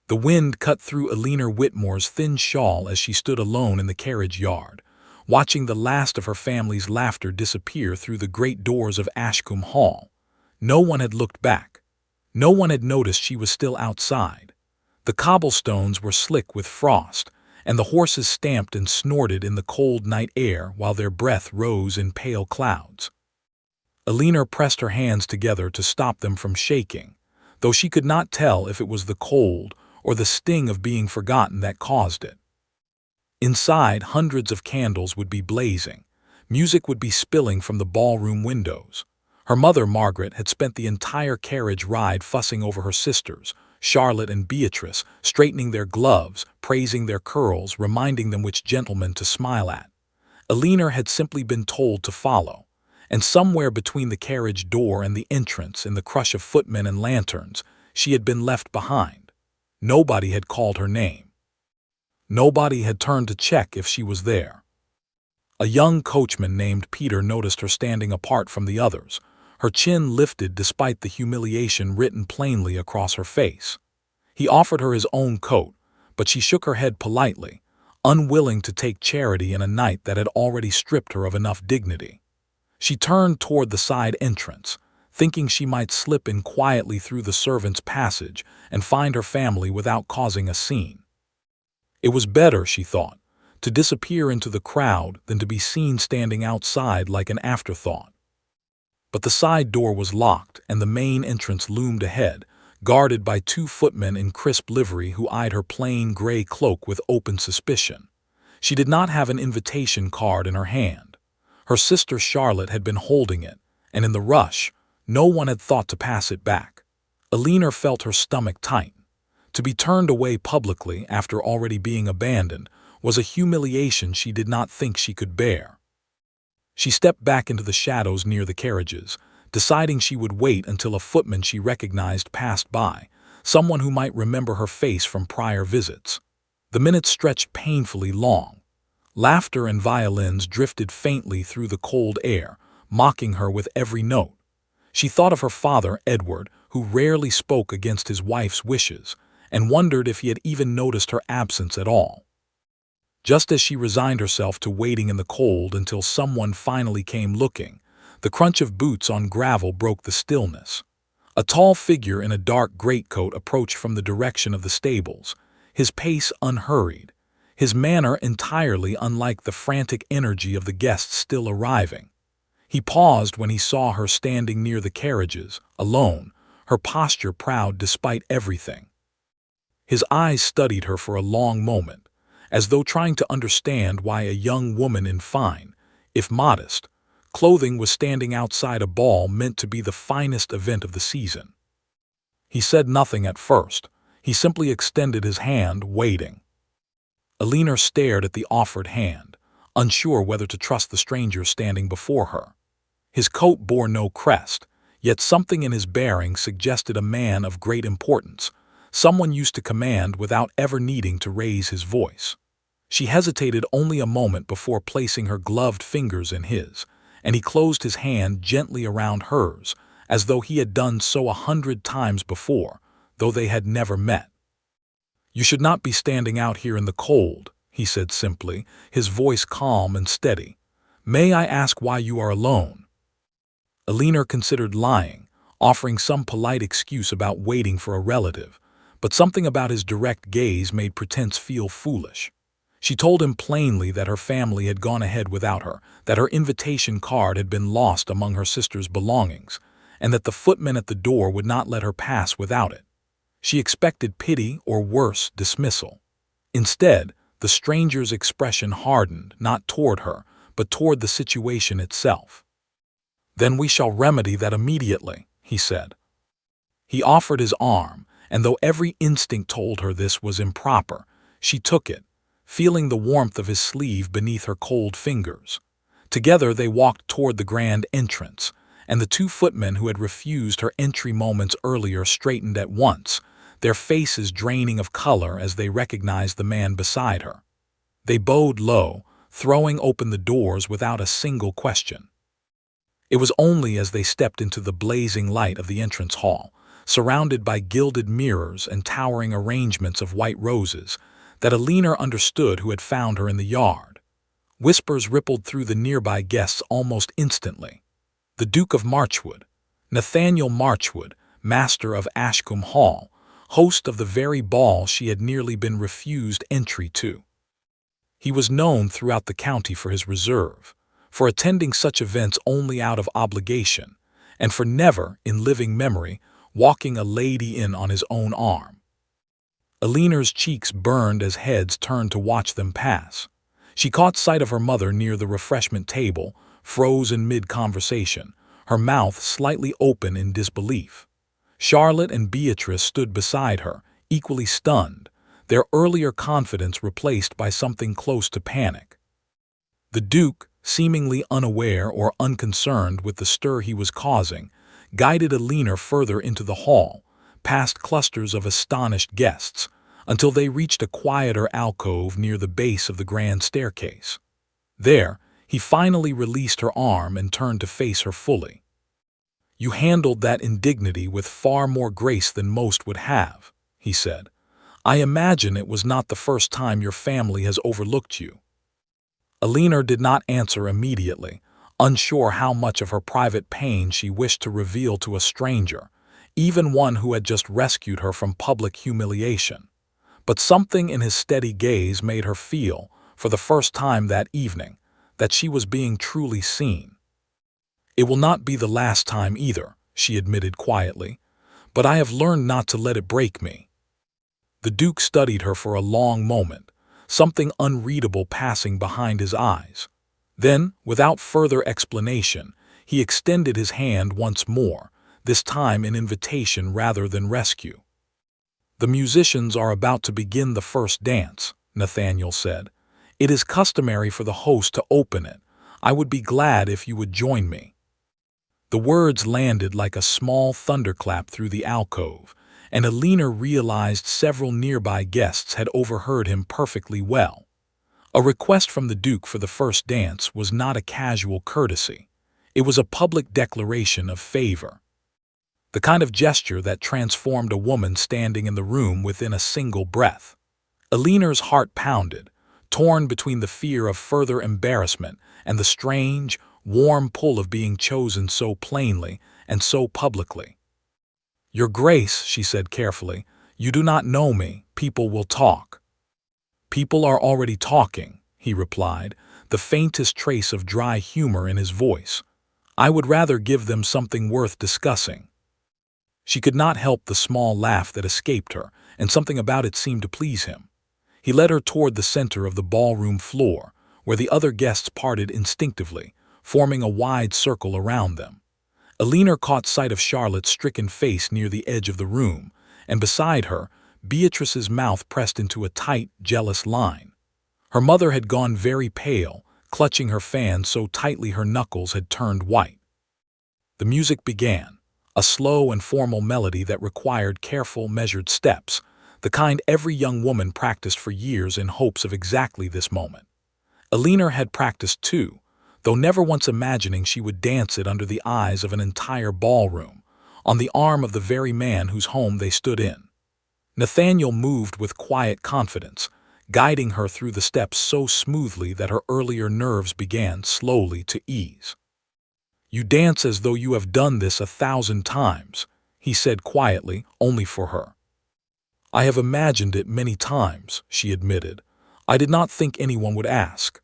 The wind cut through Alina Whitmore's thin shawl as she stood alone in the carriage yard, watching the last of her family's laughter disappear through the great doors of Ashcombe Hall. No one had looked back. No one had noticed she was still outside. The cobblestones were slick with frost, and the horses stamped and snorted in the cold night air while their breath rose in pale clouds. Alina pressed her hands together to stop them from shaking, though she could not tell if it was the cold or the sting of being forgotten that caused it. Inside, hundreds of candles would be blazing. Music would be spilling from the ballroom windows. Her mother, Margaret, had spent the entire carriage ride fussing over her sisters, Charlotte and Beatrice, straightening their gloves, praising their curls, reminding them which gentleman to smile at. Alina had simply been told to follow, and somewhere between the carriage door and the entrance, in the crush of footmen and lanterns, she had been left behind. Nobody had called her name. Nobody had turned to check if she was there. A young coachman named Peter noticed her standing apart from the others, her chin lifted despite the humiliation written plainly across her face. He offered her his own coat, but she shook her head politely, unwilling to take charity in a night that had already stripped her of enough dignity. She turned toward the side entrance, thinking she might slip in quietly through the servants' passage and find her family without causing a scene. It was better, she thought, to disappear into the crowd than to be seen standing outside like an afterthought. But the side door was locked, and the main entrance loomed ahead, guarded by two footmen in crisp livery who eyed her plain gray cloak with open suspicion. She did not have an invitation card in her hand. Her sister Charlotte had been holding it, and in the rush, no one had thought to pass it back. Alina felt her stomach tighten. To be turned away publicly after already being abandoned was a humiliation she did not think she could bear. She stepped back into the shadows near the carriages, deciding she would wait until a footman she recognized passed by, someone who might remember her face from prior visits. The minutes stretched painfully long. Laughter and violins drifted faintly through the cold air, mocking her with every note. She thought of her father, Edward, who rarely spoke against his wife's wishes, and wondered if he had even noticed her absence at all. Just as she resigned herself to waiting in the cold until someone finally came looking, the crunch of boots on gravel broke the stillness. A tall figure in a dark greatcoat approached from the direction of the stables, his pace unhurried, his manner entirely unlike the frantic energy of the guests still arriving. He paused when he saw her standing near the carriages, alone, her posture proud despite everything. His eyes studied her for a long moment, as though trying to understand why a young woman in fine, if modest, clothing was standing outside a ball meant to be the finest event of the season. He said nothing at first. He simply extended his hand, waiting. Alina stared at the offered hand, unsure whether to trust the stranger standing before her. His coat bore no crest, yet something in his bearing suggested a man of great importance, someone used to command without ever needing to raise his voice. She hesitated only a moment before placing her gloved fingers in his, and he closed his hand gently around hers, as though he had done so 100 times before, though they had never met. "You should not be standing out here in the cold," he said simply, his voice calm and steady. "May I ask why you are alone?" Alina considered lying, offering some polite excuse about waiting for a relative, but something about his direct gaze made pretense feel foolish. She told him plainly that her family had gone ahead without her, that her invitation card had been lost among her sister's belongings, and that the footman at the door would not let her pass without it. She expected pity or worse, dismissal. Instead, the stranger's expression hardened, not toward her, but toward the situation itself. "Then we shall remedy that immediately," he said. He offered his arm, and though every instinct told her this was improper, she took it, feeling the warmth of his sleeve beneath her cold fingers. Together they walked toward the grand entrance, and the two footmen who had refused her entry moments earlier straightened at once, their faces draining of color as they recognized the man beside her. They bowed low, throwing open the doors without a single question. It was only as they stepped into the blazing light of the entrance hall, surrounded by gilded mirrors and towering arrangements of white roses, that Alina understood who had found her in the yard. Whispers rippled through the nearby guests almost instantly. The Duke of Marchwood, Nathaniel Marchwood, master of Ashcombe Hall, host of the very ball she had nearly been refused entry to. He was known throughout the county for his reserve, for attending such events only out of obligation, and for never, in living memory, walking a lady in on his own arm. Alina's cheeks burned as heads turned to watch them pass. She caught sight of her mother near the refreshment table, froze in mid-conversation, her mouth slightly open in disbelief. Charlotte and Beatrice stood beside her, equally stunned, their earlier confidence replaced by something close to panic. The Duke, seemingly unaware or unconcerned with the stir he was causing, guided Alina further into the hall, past clusters of astonished guests, until they reached a quieter alcove near the base of the grand staircase. There, he finally released her arm and turned to face her fully. "You handled that indignity with far more grace than most would have," he said. "I imagine it was not the first time your family has overlooked you." Alina did not answer immediately, unsure how much of her private pain she wished to reveal to a stranger, even one who had just rescued her from public humiliation. But something in his steady gaze made her feel, for the first time that evening, that she was being truly seen. "It will not be the last time either," she admitted quietly, "but I have learned not to let it break me." The Duke studied her for a long moment, something unreadable passing behind his eyes. Then, without further explanation, he extended his hand once more, this time in invitation rather than rescue. "The musicians are about to begin the first dance," Nathaniel said. "It is customary for the host to open it. I would be glad if you would join me." The words landed like a small thunderclap through the alcove, and Alina realized several nearby guests had overheard him perfectly well. A request from the Duke for the first dance was not a casual courtesy. It was a public declaration of favor. The kind of gesture that transformed a woman standing in the room within a single breath. Alina's heart pounded, torn between the fear of further embarrassment and the strange, warm pull of being chosen so plainly and so publicly. "Your Grace," she said carefully, "you do not know me. People will talk." "People are already talking," he replied, the faintest trace of dry humor in his voice. "I would rather give them something worth discussing." She could not help the small laugh that escaped her, and something about it seemed to please him. He led her toward the center of the ballroom floor, where the other guests parted instinctively, forming a wide circle around them. Alina caught sight of Charlotte's stricken face near the edge of the room, and beside her, Beatrice's mouth pressed into a tight, jealous line. Her mother had gone very pale, clutching her fan so tightly her knuckles had turned white. The music began, a slow and formal melody that required careful, measured steps, the kind every young woman practiced for years in hopes of exactly this moment. Alina had practiced too, though never once imagining she would dance it under the eyes of an entire ballroom, on the arm of the very man whose home they stood in. Nathaniel moved with quiet confidence, guiding her through the steps so smoothly that her earlier nerves began slowly to ease. "You dance as though you have done this 1,000 times, he said quietly, only for her. "I have imagined it many times," she admitted. "I did not think anyone would ask."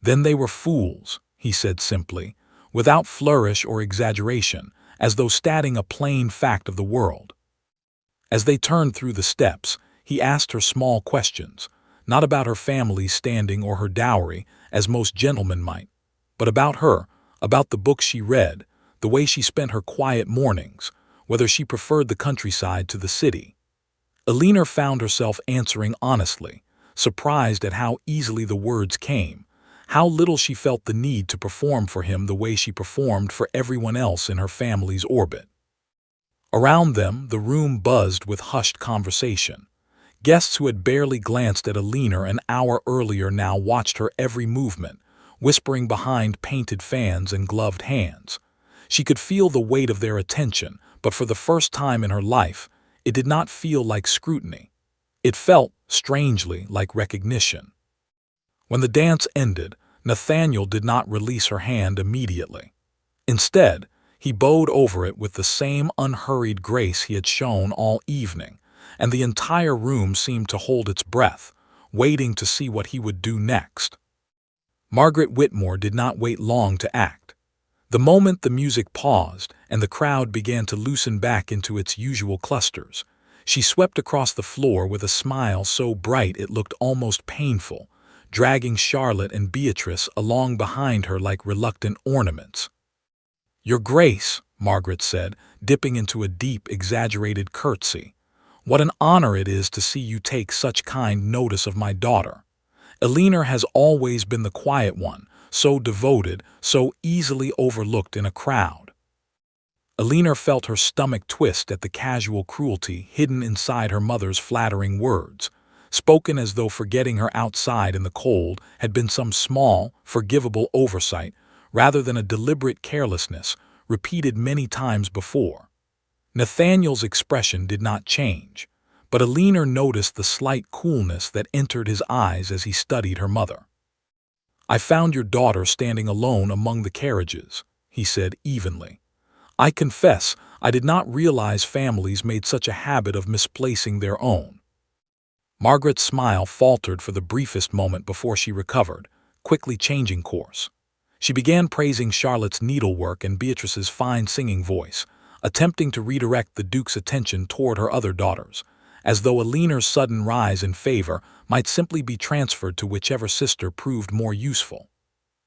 "Then they were fools," he said simply, without flourish or exaggeration, as though stating a plain fact of the world. As they turned through the steps, he asked her small questions, not about her family's standing or her dowry, as most gentlemen might, but about her, about the books she read, the way she spent her quiet mornings, whether she preferred the countryside to the city. Alina found herself answering honestly, surprised at how easily the words came, how little she felt the need to perform for him the way she performed for everyone else in her family's orbit. Around them, the room buzzed with hushed conversation. Guests who had barely glanced at Alina an hour earlier now watched her every movement, whispering behind painted fans and gloved hands. She could feel the weight of their attention, but for the first time in her life, it did not feel like scrutiny. It felt, strangely, like recognition. When the dance ended, Nathaniel did not release her hand immediately. Instead, he bowed over it with the same unhurried grace he had shown all evening, and the entire room seemed to hold its breath, waiting to see what he would do next. Margaret Whitmore did not wait long to act. The moment the music paused and the crowd began to loosen back into its usual clusters, she swept across the floor with a smile so bright it looked almost painful, dragging Charlotte and Beatrice along behind her like reluctant ornaments. "Your Grace," Margaret said, dipping into a deep, exaggerated curtsy, "what an honor it is to see you take such kind notice of my daughter. Eleanor has always been the quiet one, so devoted, so easily overlooked in a crowd." Eleanor felt her stomach twist at the casual cruelty hidden inside her mother's flattering words, spoken as though forgetting her outside in the cold had been some small, forgivable oversight rather than a deliberate carelessness repeated many times before. Nathaniel's expression did not change, but Eleanor noticed the slight coolness that entered his eyes as he studied her mother. "I found your daughter standing alone among the carriages," he said evenly. "I confess I did not realize families made such a habit of misplacing their own." Margaret's smile faltered for the briefest moment before she recovered, quickly changing course. She began praising Charlotte's needlework and Beatrice's fine singing voice, attempting to redirect the Duke's attention toward her other daughters, as though Eleanor's sudden rise in favor might simply be transferred to whichever sister proved more useful.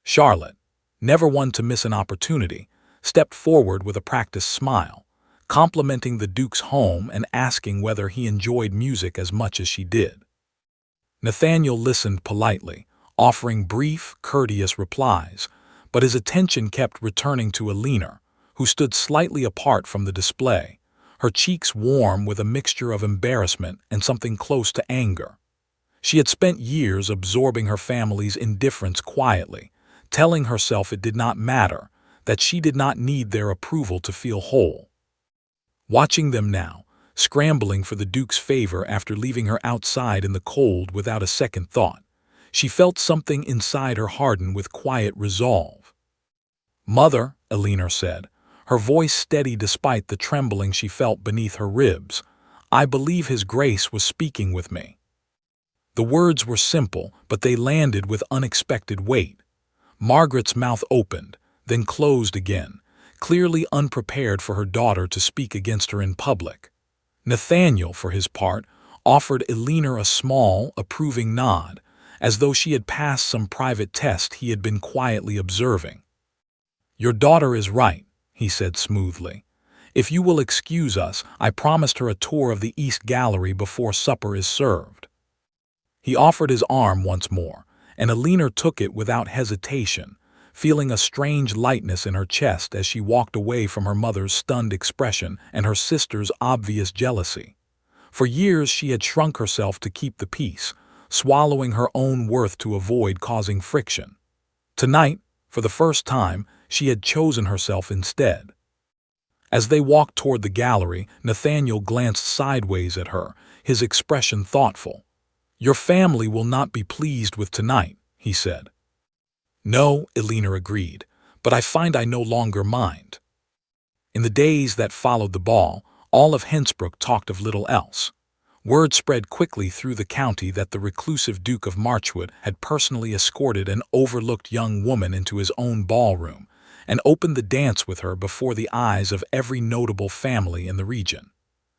Charlotte, never one to miss an opportunity, stepped forward with a practiced smile, complimenting the Duke's home and asking whether he enjoyed music as much as she did. Nathaniel listened politely, offering brief, courteous replies, but his attention kept returning to Eleanor, who stood slightly apart from the display, her cheeks warm with a mixture of embarrassment and something close to anger. She had spent years absorbing her family's indifference quietly, telling herself it did not matter, that she did not need their approval to feel whole. Watching them now, scrambling for the Duke's favor after leaving her outside in the cold without a second thought, she felt something inside her harden with quiet resolve. "Mother," Eleanor said, her voice steady despite the trembling she felt beneath her ribs, "I believe His Grace was speaking with me." The words were simple, but they landed with unexpected weight. Margaret's mouth opened, then closed again, clearly unprepared for her daughter to speak against her in public. Nathaniel, for his part, offered Eleanor a small, approving nod, as though she had passed some private test he had been quietly observing. "Your daughter is right," he said smoothly. "If you will excuse us, I promised her a tour of the East Gallery before supper is served." He offered his arm once more, and Eleanor took it without hesitation, feeling a strange lightness in her chest as she walked away from her mother's stunned expression and her sister's obvious jealousy. For years she had shrunk herself to keep the peace, swallowing her own worth to avoid causing friction. Tonight, for the first time, she had chosen herself instead. As they walked toward the gallery, Nathaniel glanced sideways at her, his expression thoughtful. "Your family will not be pleased with tonight," he said. "No," Eleanor agreed, "but I find I no longer mind." In the days that followed the ball, all of Hensbrook talked of little else. Word spread quickly through the county that the reclusive Duke of Marchwood had personally escorted an overlooked young woman into his own ballroom and opened the dance with her before the eyes of every notable family in the region.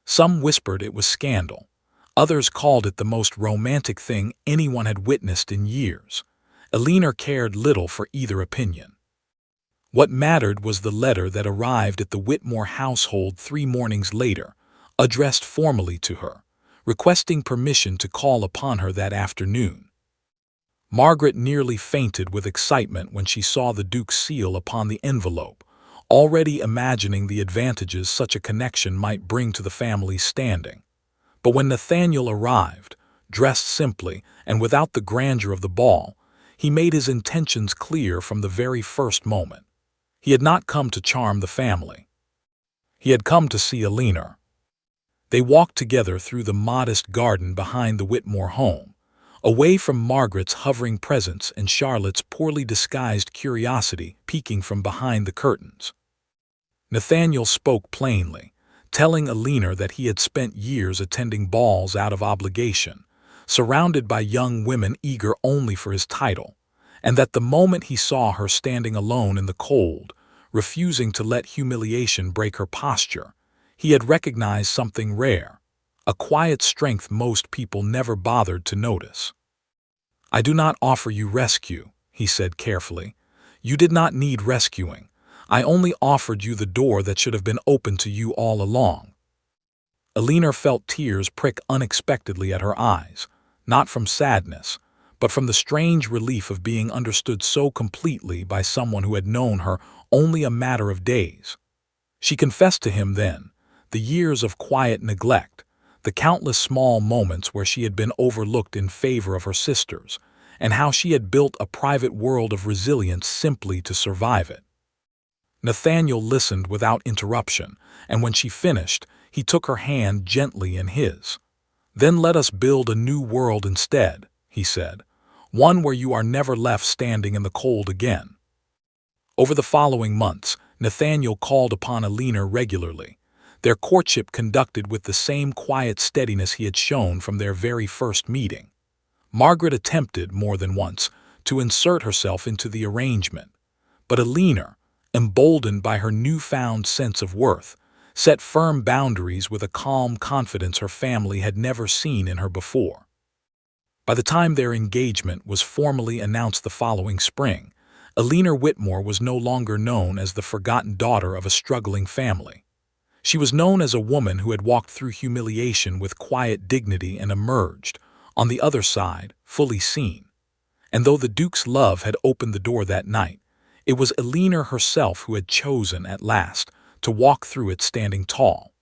Some whispered it was scandal. Others called it the most romantic thing anyone had witnessed in years. Eleanor cared little for either opinion. What mattered was the letter that arrived at the Whitmore household 3 mornings later, addressed formally to her, requesting permission to call upon her that afternoon. Margaret nearly fainted with excitement when she saw the Duke's seal upon the envelope, already imagining the advantages such a connection might bring to the family's standing. But when Nathaniel arrived, dressed simply and without the grandeur of the ball, he made his intentions clear from the very first moment. He had not come to charm the family. He had come to see Alina. They walked together through the modest garden behind the Whitmore home, away from Margaret's hovering presence and Charlotte's poorly disguised curiosity peeking from behind the curtains. Nathaniel spoke plainly, telling Alina that he had spent years attending balls out of obligation, surrounded by young women eager only for his title, and that the moment he saw her standing alone in the cold, refusing to let humiliation break her posture, he had recognized something rare, a quiet strength most people never bothered to notice. "I do not offer you rescue," he said carefully. "You did not need rescuing. I only offered you the door that should have been open to you all along." Alina felt tears prick unexpectedly at her eyes, not from sadness, but from the strange relief of being understood so completely by someone who had known her only a matter of days. She confessed to him then the years of quiet neglect, the countless small moments where she had been overlooked in favor of her sisters, and how she had built a private world of resilience simply to survive it. Nathaniel listened without interruption, and when she finished, he took her hand gently in his. "Then let us build a new world instead," he said, "one where you are never left standing in the cold again." Over the following months, Nathaniel called upon Alina regularly, their courtship conducted with the same quiet steadiness he had shown from their very first meeting. Margaret attempted, more than once, to insert herself into the arrangement, but Alina, emboldened by her newfound sense of worth, set firm boundaries with a calm confidence her family had never seen in her before. By the time their engagement was formally announced the following spring, Alina Whitmore was no longer known as the forgotten daughter of a struggling family. She was known as a woman who had walked through humiliation with quiet dignity and emerged, on the other side, fully seen. And though the Duke's love had opened the door that night, it was Alina herself who had chosen, at last, to walk through it standing tall.